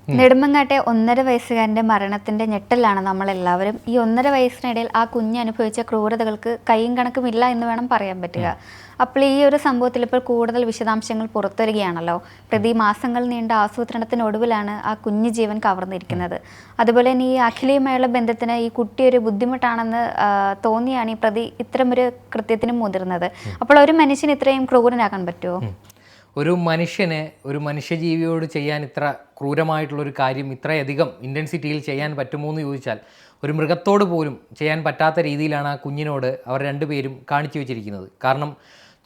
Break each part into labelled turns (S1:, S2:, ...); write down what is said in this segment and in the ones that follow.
S1: നെടുമങ്ങാട്ടെ 1.5 വയസ്സുകാരൻ്റെ മരണത്തിൻ്റെ ഞെട്ടലാണ് നമ്മളെല്ലാവരും. ഈ 1.5 വയസ്സിനിടയിൽ ആ കുഞ്ഞ് അനുഭവിച്ച ക്രൂരതകൾക്ക് കൈയും കണക്കുമില്ല എന്ന് വേണം പറയാൻ പറ്റുക. അപ്പോൾ ഈ ഒരു സംഭവത്തിൽ ഇപ്പോൾ കൂടുതൽ വിശദാംശങ്ങൾ പുറത്തുവരികയാണല്ലോ. പ്രതി മാസങ്ങൾ നീണ്ട ആസൂത്രണത്തിനൊടുവിലാണ് ആ കുഞ്ഞു ജീവൻ കവർന്നിരിക്കുന്നത്. അതുപോലെ തന്നെ ഈ അഖിലയുമായുള്ള ബന്ധത്തിന് ഈ കുട്ടി ഒരു ബുദ്ധിമുട്ടാണെന്ന് തോന്നിയാണ് ഈ പ്രതി ഇത്തരമൊരു കൃത്യത്തിനും മുതിർന്നത്. അപ്പോൾ ഒരു മനുഷ്യന് ഇത്രയും ക്രൂരനാകാൻ പറ്റുമോ?
S2: ഒരു മനുഷ്യന് ഒരു മനുഷ്യജീവിയോട് ചെയ്യാൻ ഇത്ര ക്രൂരമായിട്ടുള്ളൊരു കാര്യം ഇത്രയധികം ഇൻറ്റൻസിറ്റിയിൽ ചെയ്യാൻ പറ്റുമോ എന്ന് ചോദിച്ചാൽ ഒരു മൃഗത്തോട് പോലും ചെയ്യാൻ പറ്റാത്ത രീതിയിലാണ് ആ കുഞ്ഞിനോട് അവർ രണ്ടുപേരും കാണിച്ചു വെച്ചിരിക്കുന്നത്. കാരണം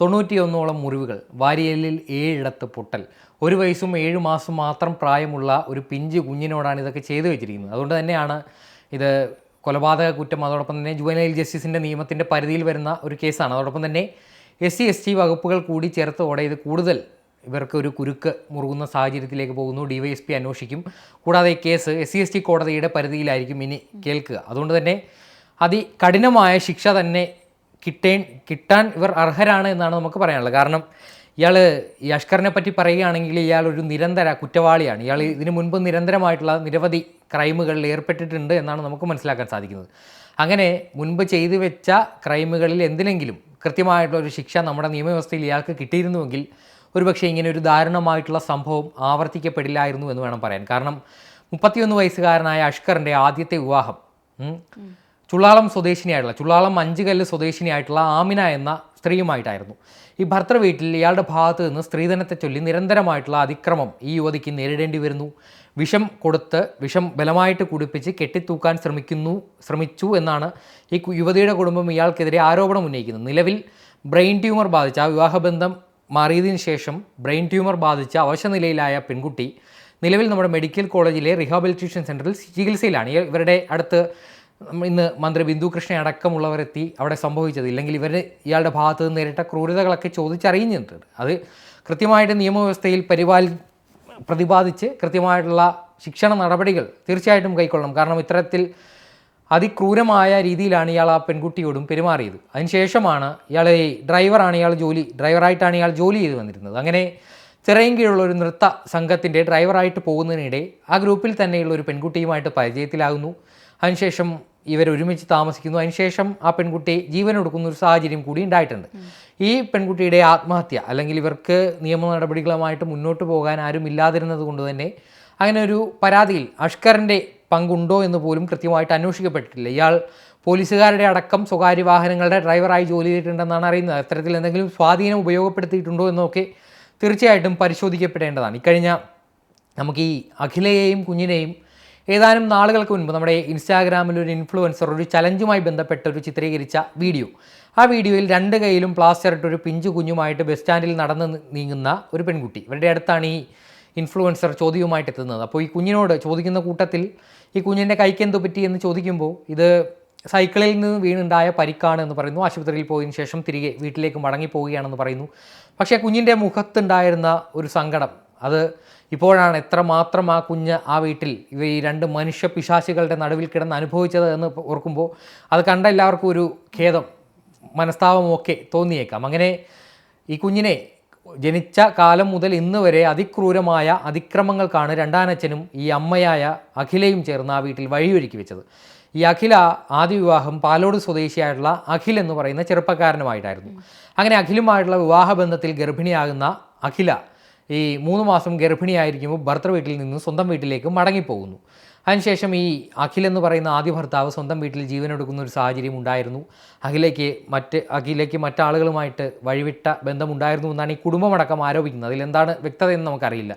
S2: 91ഓളം മുറിവുകൾ, വാരിയലിൽ 7 ഇടത്ത് പൊട്ടൽ, 1 വയസ്സും 7 മാസം മാത്രം പ്രായമുള്ള ഒരു പിഞ്ച് കുഞ്ഞിനോടാണ് ഇതൊക്കെ ചെയ്തു വെച്ചിരിക്കുന്നത്. അതുകൊണ്ട് തന്നെയാണ് ഇത് കൊലപാതക കുറ്റം, അതോടൊപ്പം തന്നെ ജുവനൈൽ ജസ്റ്റിസിൻ്റെ നിയമത്തിൻ്റെ പരിധിയിൽ വരുന്ന ഒരു കേസാണ്. അതോടൊപ്പം തന്നെ SC/ST വകുപ്പുകൾ കൂടി ചേർത്തോടെ ഇത് കൂടുതൽ ഇവർക്ക് ഒരു കുരുക്ക് മുറുകുന്ന സാഹചര്യത്തിലേക്ക് പോകുന്നു. DYSP അന്വേഷിക്കും. കൂടാതെ ഈ കേസ് SC/ST കോടതിയുടെ പരിധിയിലായിരിക്കും ഇനി കേൾക്കുക. അതുകൊണ്ട് തന്നെ അതികഠിനമായ ശിക്ഷ തന്നെ കിട്ടാൻ ഇവർ അർഹരാണ് എന്നാണ് നമുക്ക് പറയാനുള്ളത്. കാരണം ഈ അഷ്കറിനെ പറ്റി പറയുകയാണെങ്കിൽ ഇയാൾ ഒരു നിരന്തര കുറ്റവാളിയാണ്. ഇയാൾ ഇതിനു മുൻപ് നിരന്തരമായിട്ടുള്ള നിരവധി ക്രൈമുകളിൽ ഏർപ്പെട്ടിട്ടുണ്ട് എന്നാണ് നമുക്ക് മനസ്സിലാക്കാൻ സാധിക്കുന്നത്. അങ്ങനെ മുൻപ് ചെയ്തു വെച്ച ക്രൈമുകളിൽ എന്തിനെങ്കിലും കൃത്യമായിട്ടുള്ളൊരു ശിക്ഷ നമ്മുടെ നിയമവ്യവസ്ഥയിൽ ഇയാൾക്ക് കിട്ടിയിരുന്നുവെങ്കിൽ ഒരുപക്ഷെ ഇങ്ങനെ ഒരു ദാരുണമായിട്ടുള്ള സംഭവം ആവർത്തിക്കപ്പെടില്ലായിരുന്നു എന്ന് വേണം പറയാൻ. കാരണം 31 വയസ്സുകാരനായ അഷ്കറിൻ്റെ ആദ്യത്തെ വിവാഹം ചുള്ളാളം ചുള്ളാളം 5 കല്ല് സ്വദേശിനിയായിട്ടുള്ള ആമിന എന്ന സ്ത്രീയുമായിട്ടായിരുന്നു. ഈ ഭർത്തൃ വീട്ടിൽ ഇയാളുടെ ഭാഗത്ത് നിന്ന് സ്ത്രീധനത്തെ ചൊല്ലി നിരന്തരമായിട്ടുള്ള അതിക്രമം ഈ യുവതിക്ക് നേരിടേണ്ടി വരുന്നു. വിഷം ബലമായിട്ട് കുടിപ്പിച്ച് കെട്ടിത്തൂക്കാൻ ശ്രമിച്ചു എന്നാണ് ഈ യുവതിയുടെ കുടുംബം ഇയാൾക്കെതിരെ ആരോപണം ഉന്നയിക്കുന്നത്. നിലവിൽ ബ്രെയിൻ ട്യൂമർ ബാധിച്ച ആ വിവാഹബന്ധം മാറിയതിനു ശേഷം ബ്രെയിൻ ട്യൂമർ ബാധിച്ച അവശനിലയിലായ പെൺകുട്ടി നിലവിൽ നമ്മുടെ മെഡിക്കൽ കോളേജിലെ റീഹാബിലിറ്റേഷൻ സെൻറ്ററിൽ ചികിത്സയിലാണ്. ഇവരുടെ അടുത്ത് ഇന്ന് മന്ത്രി ബിന്ദു കൃഷ്ണ അടക്കമുള്ളവരെത്തി അവിടെ സംഭവിച്ചത്, ഇല്ലെങ്കിൽ ഇയാളുടെ ഭാഗത്ത് നിന്ന് നേരിട്ട ക്രൂരതകളൊക്കെ ചോദിച്ചറിയുന്നുണ്ട്. അത് കൃത്യമായിട്ട് നിയമവ്യവസ്ഥയിൽ പ്രതിപാദിച്ച് കൃത്യമായിട്ടുള്ള ശിക്ഷണ നടപടികൾ തീർച്ചയായിട്ടും കൈക്കൊള്ളണം. കാരണം ഇത്തരത്തിൽ അതിക്രൂരമായ രീതിയിലാണ് ഇയാൾ ആ പെൺകുട്ടിയോടും പെരുമാറിയത്. അതിനുശേഷമാണ് ഡ്രൈവറായിട്ടാണ് ഇയാൾ ജോലി ചെയ്ത് വന്നിരുന്നത്. അങ്ങനെ ചിറയൻകീഴുള്ള ഒരു നൃത്ത സംഘത്തിൻ്റെ ഡ്രൈവറായിട്ട് പോകുന്നതിനിടെ ആ ഗ്രൂപ്പിൽ തന്നെയുള്ള ഒരു പെൺകുട്ടിയുമായിട്ട് പരിചയത്തിലാകുന്നു. അതിനുശേഷം ഇവർ ഒരുമിച്ച് താമസിക്കുന്നു. അതിനുശേഷം ആ പെൺകുട്ടി ജീവനൊടുക്കുന്ന ഒരു സാഹചര്യം കൂടി ഉണ്ടായിട്ടുണ്ട്. ഈ പെൺകുട്ടിയുടെ ആത്മഹത്യ, അല്ലെങ്കിൽ ഇവർക്ക് നിയമ നടപടികളുമായിട്ട് മുന്നോട്ട് പോകാൻ ആരും ഇല്ലാതിരുന്നത് കൊണ്ട് തന്നെ അങ്ങനെ ഒരു പരാതിയിൽ അഷ്കറിൻ്റെ പങ്കുണ്ടോ എന്ന് പോലും കൃത്യമായിട്ട് അന്വേഷിക്കപ്പെട്ടിട്ടില്ല. ഇയാൾ പോലീസുകാരുടെ അടക്കം സ്വകാര്യ വാഹനങ്ങളുടെ ഡ്രൈവറായി ജോലി ചെയ്തിട്ടുണ്ടെന്നാണ് അറിയുന്നത്. അത്തരത്തിൽ എന്തെങ്കിലും സ്വാധീനം ഉപയോഗപ്പെടുത്തിയിട്ടുണ്ടോ എന്നൊക്കെ തീർച്ചയായിട്ടും പരിശോധിക്കപ്പെടേണ്ടതാണ്. ഇക്കഴിഞ്ഞ നമുക്ക് ഈ അഖിലയെയും കുഞ്ഞിനെയും ഏതാനും നാളുകൾക്ക് മുൻപ് നമ്മുടെ ഇൻസ്റ്റാഗ്രാമിൽ ഒരു ഇൻഫ്ലുവൻസർ ഒരു ചലഞ്ചുമായി ബന്ധപ്പെട്ട് ഒരു ചിത്രീകരിച്ച വീഡിയോ, ആ വീഡിയോയിൽ 2 കൈയിലും പ്ലാസ്റ്റർ ഇട്ട് ഒരു പിഞ്ചു കുഞ്ഞുമായിട്ട് ബസ് സ്റ്റാൻഡിൽ നടന്ന് നീങ്ങുന്ന ഒരു പെൺകുട്ടി, ഇവരുടെ അടുത്താണ് ഈ ഇൻഫ്ലുവൻസർ ചോദ്യവുമായിട്ട് എത്തുന്നത്. അപ്പോൾ ഈ കുഞ്ഞിനോട് ചോദിക്കുന്ന കൂട്ടത്തിൽ ഈ കുഞ്ഞിൻ്റെ കൈക്ക് എന്തു പറ്റി എന്ന് ചോദിക്കുമ്പോൾ ഇത് സൈക്കിളിൽ നിന്ന് വീണുണ്ടായ പരിക്കാണ് എന്ന് പറയുന്നു. ആശുപത്രിയിൽ പോയതിനു ശേഷം തിരികെ വീട്ടിലേക്ക് മടങ്ങിപ്പോവുകയാണെന്ന് പറയുന്നു. പക്ഷേ കുഞ്ഞിൻ്റെ മുഖത്തുണ്ടായിരുന്ന ഒരു സങ്കടം, അത് ഇപ്പോഴാണ് എത്രമാത്രം ആ കുഞ്ഞ് ആ വീട്ടിൽ ഈ 2 മനുഷ്യ പിശാചുകളുടെ നടുവിൽ കിടന്ന് അനുഭവിച്ചത് എന്ന് ഓർക്കുമ്പോൾ അത് കണ്ട എല്ലാവർക്കും ഒരു ഖേദം, മനസ്താപമൊക്കെ തോന്നിയേക്കാം. അങ്ങനെ ഈ കുഞ്ഞിനെ ജനിച്ച കാലം മുതൽ ഇന്ന് വരെ അതിക്രൂരമായ അതിക്രമങ്ങൾക്കാണ് രണ്ടാനച്ഛനും ഈ അമ്മയായ അഖിലയും ചേർന്ന് ആ വീട്ടിൽ വഴിയൊരുക്കി വെച്ചത്. ഈ അഖില ആദ്യ വിവാഹം പാലോട് സ്വദേശിയായിട്ടുള്ള അഖിൽ എന്ന് പറയുന്ന ചെറുപ്പക്കാരനുമായിട്ടായിരുന്നു. അങ്ങനെ അഖിലുമായിട്ടുള്ള വിവാഹബന്ധത്തിൽ ഗർഭിണിയാകുന്ന അഖില ഈ 3 മാസം ഗർഭിണിയായിരിക്കുമ്പോൾ ഭർത്തൃ വീട്ടിൽ നിന്ന് സ്വന്തം വീട്ടിലേക്ക് മടങ്ങിപ്പോകുന്നു. അതിനുശേഷം ഈ അഖിൽ എന്ന് പറയുന്ന ആദ്യ ഭർത്താവ് സ്വന്തം വീട്ടിൽ ജീവനെടുക്കുന്ന ഒരു സാഹചര്യം ഉണ്ടായിരുന്നു. അഖിലയ്ക്ക് മറ്റാളുകളുമായിട്ട് വഴിവിട്ട ബന്ധമുണ്ടായിരുന്നു എന്നാണ് ഈ കുടുംബമടക്കം ആരോപിക്കുന്നത്. അതിലെന്താണ് വ്യക്തതയെന്ന് നമുക്കറിയില്ല.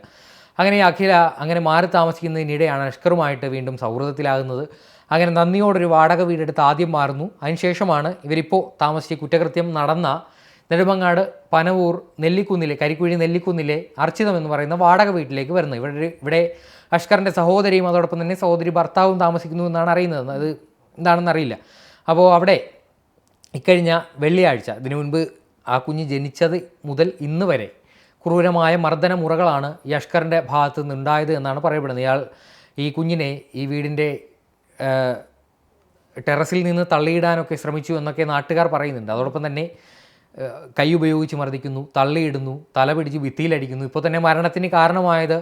S2: അങ്ങനെ അഖില അങ്ങനെ മാറി താമസിക്കുന്നതിനിടെയാണ് അഷ്കറുമായിട്ട് വീണ്ടും സൗഹൃദത്തിലാകുന്നത്. അങ്ങനെ നന്ദിയോടൊരു വാടക വീടെടുത്ത് ആദ്യം മാറുന്നു. അതിനുശേഷമാണ് ഇവരിപ്പോൾ താമസിച്ച കുറ്റകൃത്യം നടന്ന നെടുമങ്ങാട് പനവൂർ കരിക്കുഴി നെല്ലിക്കുന്നിലെ അർച്ചിതം എന്ന് പറയുന്ന വാടക വീട്ടിലേക്ക് വരുന്നത്. ഇവിടെ അഷ്കറിൻ്റെ സഹോദരിയും അതോടൊപ്പം തന്നെ സഹോദരി ഭർത്താവും താമസിക്കുന്നു എന്നാണ് അറിയുന്നത്. അത് എന്താണെന്ന് അറിയില്ല. അപ്പോൾ അവിടെ ഇക്കഴിഞ്ഞ വെള്ളിയാഴ്ച, ഇതിനു മുൻപ് ആ കുഞ്ഞ് ജനിച്ചത് മുതൽ ഇന്ന് വരെ ക്രൂരമായ മർദ്ദന മുറകളാണ് ഈ അഷ്കറിൻ്റെ ഭാഗത്ത് നിന്നുണ്ടായത് എന്നാണ് പറയപ്പെടുന്നത്. ഈ കുഞ്ഞിനെ ഈ വീടിൻ്റെ ടെറസിൽ നിന്ന് തള്ളിയിടാനൊക്കെ ശ്രമിച്ചു എന്നൊക്കെ നാട്ടുകാർ പറയുന്നുണ്ട്. അതോടൊപ്പം തന്നെ കൈ ഉപയോഗിച്ച് മർദ്ദിക്കുന്നു, തള്ളിയിടുന്നു, തല പിടിച്ച് ഭിത്തിയിലടിക്കുന്നു. ഇപ്പോൾ തന്നെ മരണത്തിന് കാരണമായത്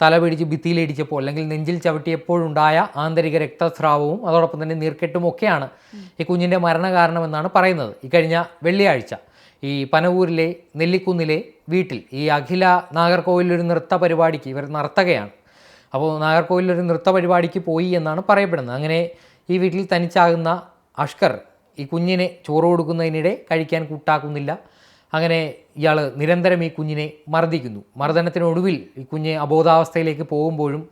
S2: തല പിടിച്ച് ഭിത്തിയിലിടിച്ചപ്പോൾ അല്ലെങ്കിൽ നെഞ്ചിൽ ചവിട്ടിയപ്പോഴുണ്ടായ ആന്തരിക രക്തസ്രാവവും അതോടൊപ്പം തന്നെ നീർക്കെട്ടും ഒക്കെയാണ് ഈ കുഞ്ഞിൻ്റെ മരണകാരണമെന്നാണ് പറയുന്നത്. ഈ കഴിഞ്ഞ വെള്ളിയാഴ്ച ഈ പനവൂരിലെ നെല്ലിക്കുന്നിലെ വീട്ടിൽ ഈ അഖില നാഗർകോവിലൊരു നൃത്ത പരിപാടിക്ക്, ഇവർ നർത്തകയാണ്, അപ്പോൾ നാഗർകോവിലൊരു നൃത്ത പരിപാടിക്ക് പോയി എന്നാണ് പറയപ്പെടുന്നത്. അങ്ങനെ ഈ വീട്ടിൽ തനിച്ചാകുന്ന അഷ്കർ ഈ കുഞ്ഞിനെ ചോറ് കൊടുക്കുന്നതിനിടെ കഴിക്കാൻ കൂട്ടാക്കുന്നില്ല. അങ്ങനെ ഇയാൾ നിരന്തരം ഈ കുഞ്ഞിനെ മർദ്ദിക്കുന്നു. മർദ്ദനത്തിനൊടുവിൽ ഈ കുഞ്ഞ് അബോധാവസ്ഥയിലേക്ക് പോകുമ്പോഴും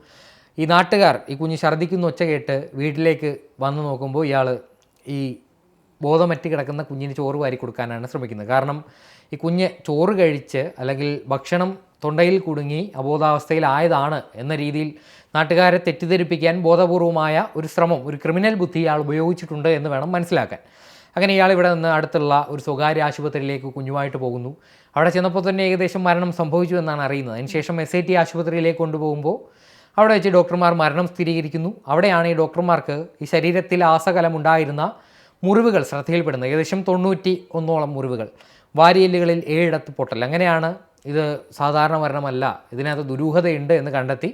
S2: ഈ നാട്ടുകാർ ഈ കുഞ്ഞ് ഛർദ്ദിക്കുന്ന ഒച്ച കേട്ട് വീട്ടിലേക്ക് വന്നു നോക്കുമ്പോൾ ഇയാൾ ഈ ബോധമറ്റ് കിടക്കുന്ന കുഞ്ഞിന് ചോറ് വാരി കൊടുക്കാനാണ് ശ്രമിക്കുന്നത്. കാരണം ഈ കുഞ്ഞ് ചോറ് കഴിച്ച് അല്ലെങ്കിൽ ഭക്ഷണം തൊണ്ടയിൽ കുടുങ്ങി അബോധാവസ്ഥയിലായതാണ് എന്ന രീതിയിൽ നാട്ടുകാരെ തെറ്റിദ്ധരിപ്പിക്കാൻ ബോധപൂർവമായ ഒരു ശ്രമം, ഒരു ക്രിമിനൽ ബുദ്ധി ഇയാൾ ഉപയോഗിച്ചിട്ടുണ്ട് എന്ന് വേണം മനസ്സിലാക്കാൻ. അങ്ങനെ ഇയാൾ ഇവിടെ നിന്ന് അടുത്തുള്ള ഒരു സ്വകാര്യ ആശുപത്രിയിലേക്ക് കുഞ്ഞുമായിട്ട് പോകുന്നു. അവിടെ ചെന്നപ്പോൾ തന്നെ ഏകദേശം മരണം സംഭവിച്ചു എന്നാണ് അറിയുന്നത്. അതിനുശേഷം SIT ആശുപത്രിയിലേക്ക് കൊണ്ടുപോകുമ്പോൾ അവിടെ വെച്ച് ഡോക്ടർമാർ മരണം സ്ഥിരീകരിക്കുന്നു. അവിടെയാണ് ഈ ഡോക്ടർമാർക്ക് ഈ ശരീരത്തിൽ ആസകലമുണ്ടായിരുന്ന മുറിവുകൾ ശ്രദ്ധയിൽപ്പെടുന്നത്. ഏകദേശം 91 മുറിവുകൾ, വാരിയെല്ലുകളിൽ 7 ഇടത്ത് പൊട്ടൽ. അങ്ങനെയാണ് ഇത് സാധാരണ മരണമല്ല, ഇതിനകത്ത് ദുരൂഹതയുണ്ട് എന്ന് കണ്ടെത്തി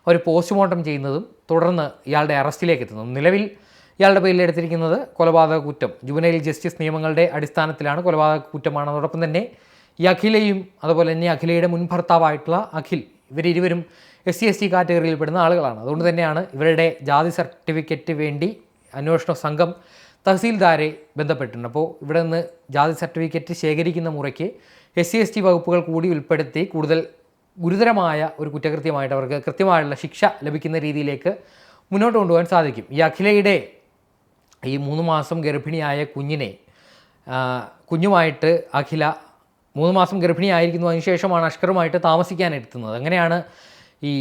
S2: അവർ പോസ്റ്റ്മോർട്ടം ചെയ്യുന്നതും തുടർന്ന് ഇയാളുടെ അറസ്റ്റിലേക്ക് എത്തുന്നതും. നിലവിൽ ഇയാളുടെ പേരിൽ എടുത്തിരിക്കുന്നത് കൊലപാതക കുറ്റം, ജുവനൈൽ ജസ്റ്റിസ് നിയമങ്ങളുടെ അടിസ്ഥാനത്തിലാണ് കൊലപാതക കുറ്റമാണ്. അതോടൊപ്പം തന്നെ ഈ അഖിലയും അതുപോലെ തന്നെ അഖിലയുടെ മുൻ ഭർത്താവായിട്ടുള്ള അഖിൽ, ഇവരിരുവരും SC/ST കാറ്റഗറിയിൽപ്പെടുന്ന ആളുകളാണ്. അതുകൊണ്ട് തന്നെയാണ് ഇവരുടെ ജാതി സർട്ടിഫിക്കറ്റ് വേണ്ടി അന്വേഷണ സംഘം തഹസീൽദാരെ ബന്ധപ്പെട്ടിട്ടുണ്ട്. അപ്പോൾ ഇവിടെ നിന്ന് ജാതി സർട്ടിഫിക്കറ്റ് ശേഖരിക്കുന്ന മുറയ്ക്ക് SC/ST വകുപ്പുകൾ കൂടി ഉൾപ്പെടുത്തി കൂടുതൽ ഗുരുതരമായ ഒരു കുറ്റകൃത്യമായിട്ട് അവർക്ക് കൃത്യമായുള്ള ശിക്ഷ ലഭിക്കുന്ന രീതിയിലേക്ക് മുന്നോട്ട് കൊണ്ടുപോകാൻ സാധിക്കും. ഈ അഖിലയുടെ ഈ 3 മാസം ഗർഭിണിയായ കുഞ്ഞുമായിട്ട് അഖില 3 മാസം ഗർഭിണിയായിരിക്കുന്നു. അതിനുശേഷമാണ് അഷ്കറുമായിട്ട് താമസിക്കാനെത്തുന്നത്. അങ്ങനെയാണ് ഈ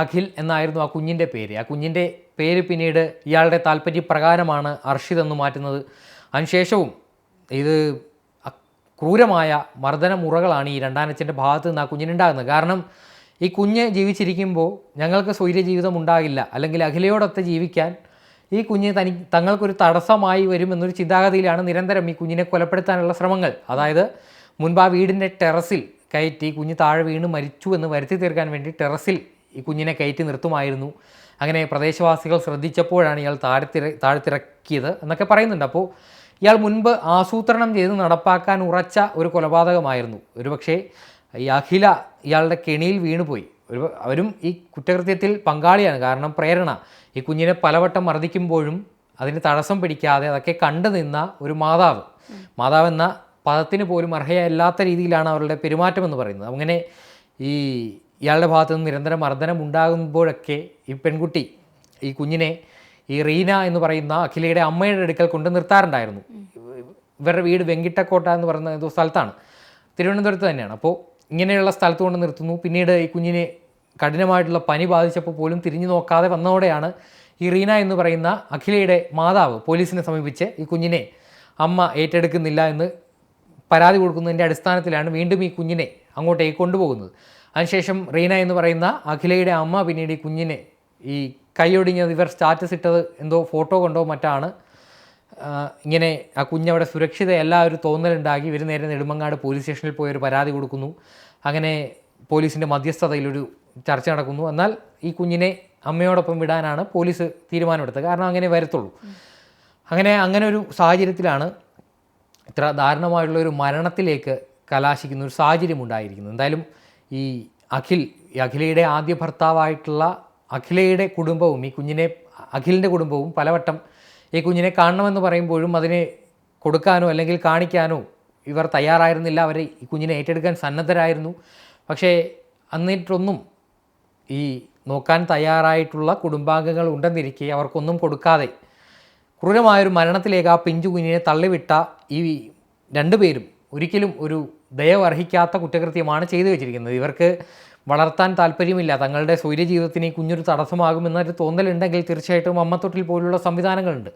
S2: അഖിൽ എന്നായിരുന്നു ആ കുഞ്ഞിൻ്റെ പേര്. ആ കുഞ്ഞിൻ്റെ പേര് പിന്നീട് ഇയാളുടെ താല്പര്യപ്രകാരമാണ് അർഷിദ് എന്ന് മാറ്റുന്നത്. അതിനുശേഷവും ഇത് ക്രൂരമായ മർദ്ദന മുറകളാണ് ഈ രണ്ടാനച്ഛൻ്റെ ഭാഗത്ത് നിന്ന് ആ കുഞ്ഞിനുണ്ടാകുന്നത്. കാരണം ഈ കുഞ്ഞ് ജീവിച്ചിരിക്കുമ്പോൾ ഞങ്ങൾക്ക് സ്വൈര്യ ജീവിതം ഉണ്ടാകില്ല, അല്ലെങ്കിൽ അഖിലയോടൊത്ത് ജീവിക്കാൻ ഈ കുഞ്ഞ് തങ്ങൾക്കൊരു തടസ്സമായി വരുമെന്നൊരു ചിന്താഗതിയിലാണ് നിരന്തരം ഈ കുഞ്ഞിനെ കൊലപ്പെടുത്താനുള്ള ശ്രമങ്ങൾ. അതായത് മുൻപ് ആ വീടിൻ്റെ ടെറസിൽ കയറ്റി കുഞ്ഞ് താഴെ വീണ് മരിച്ചു എന്ന് വരുത്തി തീർക്കാൻ വേണ്ടി ടെറസിൽ ഈ കുഞ്ഞിനെ കയറ്റി നിർത്തുമായിരുന്നു. അങ്ങനെ പ്രദേശവാസികൾ ശ്രദ്ധിച്ചപ്പോഴാണ് ഇയാൾ താഴ്ത്തിറക്കിയത് എന്നൊക്കെ പറയുന്നുണ്ട്. അപ്പോൾ ഇയാൾ മുൻപ് ആസൂത്രണം ചെയ്ത് നടപ്പാക്കാൻ ഉറച്ച ഒരു കൊലപാതകമായിരുന്നു. ഒരുപക്ഷെ ഈ അഖില ഇയാളുടെ കെണിയിൽ വീണുപോയി. അവരും ഈ കുറ്റകൃത്യത്തിൽ പങ്കാളിയാണ്. കാരണം പ്രേരണ, ഈ കുഞ്ഞിനെ പലവട്ടം മർദ്ദിക്കുമ്പോഴും അതിന് തടസ്സം പിടിക്കാതെ അതൊക്കെ കണ്ടു നിന്ന ഒരു മാതാവ് എന്ന പദത്തിന് പോലും അർഹയല്ലാത്ത രീതിയിലാണ് അവരുടെ പെരുമാറ്റം എന്ന് പറയുന്നത്. അങ്ങനെ ഇയാളുടെ ഭാഗത്തു നിന്ന് നിരന്തരം മർദ്ദനം ഉണ്ടാകുമ്പോഴൊക്കെ ഈ പെൺകുട്ടി ഈ കുഞ്ഞിനെ ഈ റീന എന്ന് പറയുന്ന അഖിലയുടെ അമ്മയുടെ അടുക്കൽ കൊണ്ട് നിർത്താറുണ്ടായിരുന്നു. ഇവരുടെ വീട് വെങ്കിട്ടക്കോട്ട എന്ന് പറയുന്ന ഏതോ സ്ഥലത്താണ്, തിരുവനന്തപുരത്ത് തന്നെയാണ്. അപ്പോൾ ഇങ്ങനെയുള്ള സ്ഥലത്ത് കൊണ്ട് നിർത്തുന്നു. പിന്നീട് ഈ കുഞ്ഞിനെ കഠിനമായിട്ടുള്ള പനി ബാധിച്ചപ്പോൾ പോലും തിരിഞ്ഞു നോക്കാതെ വന്നതോടെയാണ് ഈ റീന എന്ന് പറയുന്ന അഖിലയുടെ മാതാവ് പോലീസിനെ സമീപിച്ച് ഈ കുഞ്ഞിനെ അമ്മ ഏറ്റെടുക്കുന്നില്ല എന്ന് പരാതി കൊടുക്കുന്നതിൻ്റെ അടിസ്ഥാനത്തിലാണ് വീണ്ടും ഈ കുഞ്ഞിനെ അങ്ങോട്ടേക്ക് കൊണ്ടുപോകുന്നത്. അതിനുശേഷം റീന എന്ന് പറയുന്ന അഖിലയുടെ അമ്മ പിന്നീട് ഈ കുഞ്ഞിനെ ഈ കൈയൊടിഞ്ഞത് ഇവർ സ്റ്റാറ്റസ് ഇട്ടത് എന്തോ ഫോട്ടോ കൊണ്ടോ മറ്റാണ് ഇങ്ങനെ ആ കുഞ്ഞവിടെ സുരക്ഷിതയല്ല ഒരു തോന്നലുണ്ടാക്കി ഇവർ നേരെ നെടുമങ്ങാട് പോലീസ് സ്റ്റേഷനിൽ പോയി ഒരു പരാതി കൊടുക്കുന്നു. അങ്ങനെ പോലീസിൻ്റെ മധ്യസ്ഥതയിലൊരു ചർച്ച നടക്കുന്നു. എന്നാൽ ഈ കുഞ്ഞിനെ അമ്മയോടൊപ്പം വിടാനാണ് പോലീസ് തീരുമാനമെടുത്തത്. കാരണം അങ്ങനെ വരത്തുള്ളൂ. അങ്ങനെ ഒരു സാഹചര്യത്തിലാണ് ഇത്ര ദാരുണമായിട്ടുള്ളൊരു മരണത്തിലേക്ക് കലാശിക്കുന്ന ഒരു സാഹചര്യം ഉണ്ടായിരിക്കുന്നത്. എന്തായാലും ഈ അഖിലയുടെ ആദ്യ ഭർത്താവായിട്ടുള്ള അഖിലയുടെ കുടുംബവും അഖിലിൻ്റെ കുടുംബവും പലവട്ടം ഈ കുഞ്ഞിനെ കാണണമെന്ന് പറയുമ്പോഴും അതിനെ കൊടുക്കാനോ അല്ലെങ്കിൽ കാണിക്കാനോ ഇവർ തയ്യാറായിരുന്നില്ല. അവർ ഈ കുഞ്ഞിനെ ഏറ്റെടുക്കാൻ സന്നദ്ധരായിരുന്നു. പക്ഷേ എന്നിട്ടൊന്നും ഈ നോക്കാൻ തയ്യാറായിട്ടുള്ള കുടുംബാംഗങ്ങൾ ഉണ്ടെന്നിരിക്കെ അവർക്കൊന്നും കൊടുക്കാതെ ക്രൂരമായൊരു മരണത്തിലേക്ക് ആ പിഞ്ചു കുഞ്ഞിനെ തള്ളിവിട്ട ഈ രണ്ടുപേരും ഒരിക്കലും ഒരു ദയവർഹിക്കാത്ത കുറ്റകൃത്യമാണ് ചെയ്തു വെച്ചിരിക്കുന്നത്. ഇവർക്ക് വളർത്താൻ താല്പര്യമില്ല, തങ്ങളുടെ സ്വൈര്യ ജീവിതത്തിന് ഈ കുഞ്ഞൊരു തടസ്സമാകുമെന്നൊരു തോന്നലുണ്ടെങ്കിൽ തീർച്ചയായിട്ടും അമ്മത്തൊട്ടിൽ പോലുള്ള സംവിധാനങ്ങളുണ്ട്.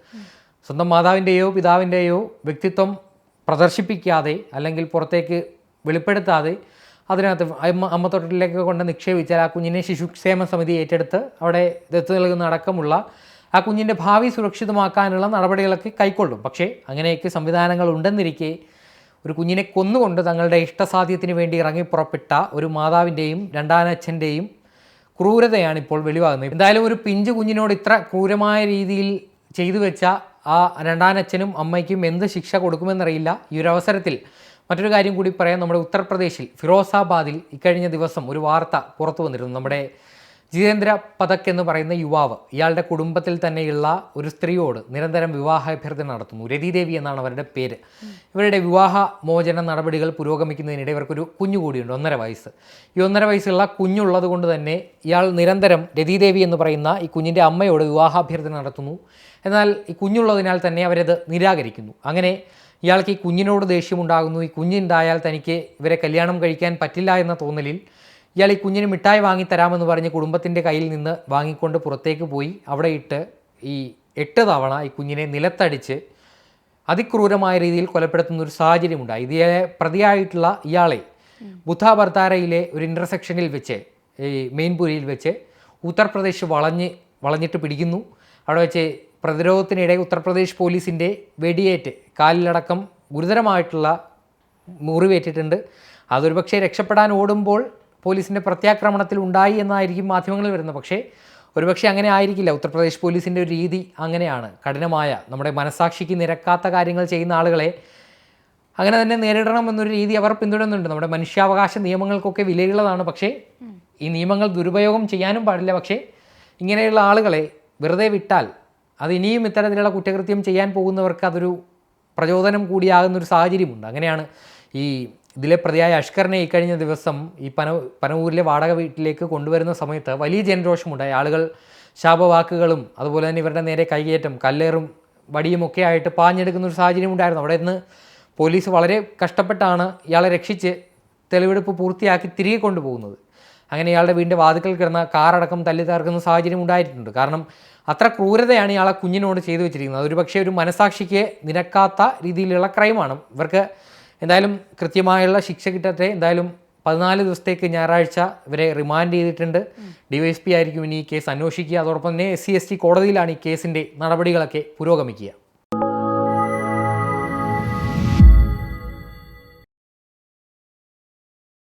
S2: സ്വന്തം മാതാവിൻ്റെയോ പിതാവിൻ്റെയോ വ്യക്തിത്വം പ്രദർശിപ്പിക്കാതെ അല്ലെങ്കിൽ പുറത്തേക്ക് വെളിപ്പെടുത്താതെ അതിനകത്ത് അമ്മത്തൊട്ടിലേക്ക് കൊണ്ട് നിക്ഷേപിച്ചാൽ ആ കുഞ്ഞിനെ ശിശുക്ഷേമ സമിതി ഏറ്റെടുത്ത് അവിടെ ദത്തു നൽകുന്ന അടക്കമുള്ള ആ കുഞ്ഞിൻ്റെ ഭാവി സുരക്ഷിതമാക്കാനുള്ള നടപടികളൊക്കെ കൈക്കൊള്ളും. പക്ഷേ അങ്ങനെയൊക്കെ സംവിധാനങ്ങൾ ഉണ്ടെന്നിരിക്കെ ഒരു കുഞ്ഞിനെ കൊന്നുകൊണ്ട് തങ്ങളുടെ ഇഷ്ടസാധ്യത്തിന് വേണ്ടി ഇറങ്ങിപ്പുറപ്പെട്ട ഒരു മാതാവിൻ്റെയും രണ്ടാനച്ഛൻ്റെയും ക്രൂരതയാണ് ഇപ്പോൾ വെളിവാകുന്നത്. എന്തായാലും ഒരു പിഞ്ചു കുഞ്ഞിനോട് ഇത്ര ക്രൂരമായ രീതിയിൽ ചെയ്തു വെച്ച ആ രണ്ടാനച്ഛനും അമ്മയ്ക്കും എന്ത് ശിക്ഷ കൊടുക്കുമെന്നറിയില്ല. ഈ ഒരു അവസരത്തിൽ മറ്റൊരു കാര്യം കൂടി പറയാം. നമ്മുടെ ഉത്തർപ്രദേശിൽ ഫിറോസാബാദിൽ ഇക്കഴിഞ്ഞ ദിവസം ഒരു വാർത്ത പുറത്തു വന്നിരുന്നു. നമ്മുടെ ജിതേന്ദ്ര പതക് എന്ന് പറയുന്ന യുവാവ് ഇയാളുടെ കുടുംബത്തിൽ തന്നെയുള്ള ഒരു സ്ത്രീയോട് നിരന്തരം വിവാഹാഭ്യർത്ഥന നടത്തുന്നു. രതിദേവി എന്നാണ് അവരുടെ പേര്. ഇവരുടെ വിവാഹ മോചന നടപടികൾ പുരോഗമിക്കുന്നതിനിടെ ഇവർക്കൊരു കുഞ്ഞു കൂടിയുണ്ട്, 1.5 വയസ്സ്. ഈ 1.5 വയസ്സുള്ള കുഞ്ഞുള്ളത് കൊണ്ട് തന്നെ ഇയാൾ നിരന്തരം രതിദേവി എന്ന് പറയുന്ന ഈ കുഞ്ഞിൻ്റെ അമ്മയോട് വിവാഹാഭ്യർത്ഥന നടത്തുന്നു. എന്നാൽ ഈ കുഞ്ഞുള്ളതിനാൽ തന്നെ അവരത് നിരാകരിക്കുന്നു. അങ്ങനെ ഇയാൾക്ക് ഈ കുഞ്ഞിനോട് ദേഷ്യമുണ്ടാകുന്നു. ഈ കുഞ്ഞുണ്ടായാൽ തനിക്ക് ഇവരെ കല്യാണം കഴിക്കാൻ പറ്റില്ല എന്ന തോന്നലിൽ ഇയാൾ ഈ കുഞ്ഞിന് മിഠായി വാങ്ങിത്തരാമെന്ന് പറഞ്ഞ് കുടുംബത്തിൻ്റെ കയ്യിൽ നിന്ന് വാങ്ങിക്കൊണ്ട് പുറത്തേക്ക് പോയി അവിടെ ഇട്ട് ഈ 8 തവണ ഈ കുഞ്ഞിനെ നിലത്തടിച്ച് അതിക്രൂരമായ രീതിയിൽ കൊലപ്പെടുത്തുന്ന ഒരു സാഹചര്യമുണ്ടായി. ഇതിലെ പ്രതിയായിട്ടുള്ള ഇയാളെ ബുദ്ധ ബർത്താരയിലെ ഒരു ഇൻ്റർസെക്ഷനിൽ വെച്ച്, ഈ മെയിൻപുരിയിൽ വെച്ച് ഉത്തർപ്രദേശ് വളഞ്ഞിട്ട് പിടിക്കുന്നു. അവിടെ വെച്ച് പ്രതിരോധത്തിനിടെ ഉത്തർപ്രദേശ് പോലീസിൻ്റെ വെടിയേറ്റ് കാലിലടക്കം ഗുരുതരമായിട്ടുള്ള മുറിവേറ്റിട്ടുണ്ട്. അതൊരു പക്ഷേ രക്ഷപ്പെടാൻ ഓടുമ്പോൾ പോലീസിൻ്റെ പ്രത്യാക്രമണത്തിൽ ഉണ്ടായി എന്നായിരിക്കും മാധ്യമങ്ങളിൽ വരുന്നത്. പക്ഷേ ഒരുപക്ഷെ അങ്ങനെ ആയിരിക്കില്ല. ഉത്തർപ്രദേശ് പോലീസിൻ്റെ ഒരു രീതി അങ്ങനെയാണ്. കഠിനമായ, നമ്മുടെ മനസാക്ഷിക്ക് നിരക്കാത്ത കാര്യങ്ങൾ ചെയ്യുന്ന ആളുകളെ അങ്ങനെ തന്നെ നേരിടണം എന്നൊരു രീതി അവർ പിന്തുടരുന്നുണ്ട്. നമ്മുടെ മനുഷ്യാവകാശ നിയമങ്ങൾക്കൊക്കെ വിലയുള്ളതാണ്. പക്ഷേ ഈ നിയമങ്ങൾ ദുരുപയോഗം ചെയ്യാനും പാടില്ല. പക്ഷേ ഇങ്ങനെയുള്ള ആളുകളെ വെറുതെ വിട്ടാൽ അത് ഇനിയും ഇത്തരത്തിലുള്ള കുറ്റകൃത്യം ചെയ്യാൻ പോകുന്നവർക്ക് അതൊരു പ്രചോദനം കൂടിയാകുന്നൊരു സാഹചര്യമുണ്ട്. അങ്ങനെയാണ് ഈ ഇതിലെ പ്രതിയായ അഷ്കറിനെ ഇക്കഴിഞ്ഞ ദിവസം ഈ പനവൂരിലെ വാടക വീട്ടിലേക്ക് കൊണ്ടുവരുന്ന സമയത്ത് വലിയ ജനരോഷമുണ്ടായി. ആളുകൾ ശാപവാക്കുകളും അതുപോലെ തന്നെ ഇവരുടെ നേരെ കൈകയറ്റം, കല്ലേറും വടിയുമൊക്കെ ആയിട്ട് പാഞ്ഞെടുക്കുന്ന ഒരു സാഹചര്യം ഉണ്ടായിരുന്നു. അവിടെ നിന്ന് പോലീസ് വളരെ കഷ്ടപ്പെട്ടാണ് ഇയാളെ രക്ഷിച്ച് തെളിവെടുപ്പ് പൂർത്തിയാക്കി തിരികെ കൊണ്ടുപോകുന്നത്. അങ്ങനെ ഇയാളുടെ വീടിൻ്റെ വാതിക്കൽ കിടന്ന കാറടക്കം തല്ലി തകർക്കുന്ന സാഹചര്യം ഉണ്ടായിട്ടുണ്ട്. കാരണം അത്ര ക്രൂരതയാണ് ഇയാളെ കുഞ്ഞിനോട് ചെയ്തു വെച്ചിരിക്കുന്നത്. ഒരു പക്ഷേ ഒരു മനസാക്ഷിക്ക് നിരക്കാത്ത രീതിയിലുള്ള ക്രൈമാണ്. ഇവർക്ക് എന്തായാലും കൃത്യമായുള്ള ശിക്ഷ കിട്ടട്ടെ. എന്തായാലും 14 ദിവസത്തേക്ക് ഞായറാഴ്ച ഇവരെ റിമാൻഡ് ചെയ്തിട്ടുണ്ട്. DYSP ആയിരിക്കും ഇനി ഈ കേസ് അന്വേഷിക്കുക. അതോടൊപ്പം തന്നെ SC ST കോടതിയിലാണ് ഈ കേസിൻ്റെ നടപടികളൊക്കെ പുരോഗമിക്കുക.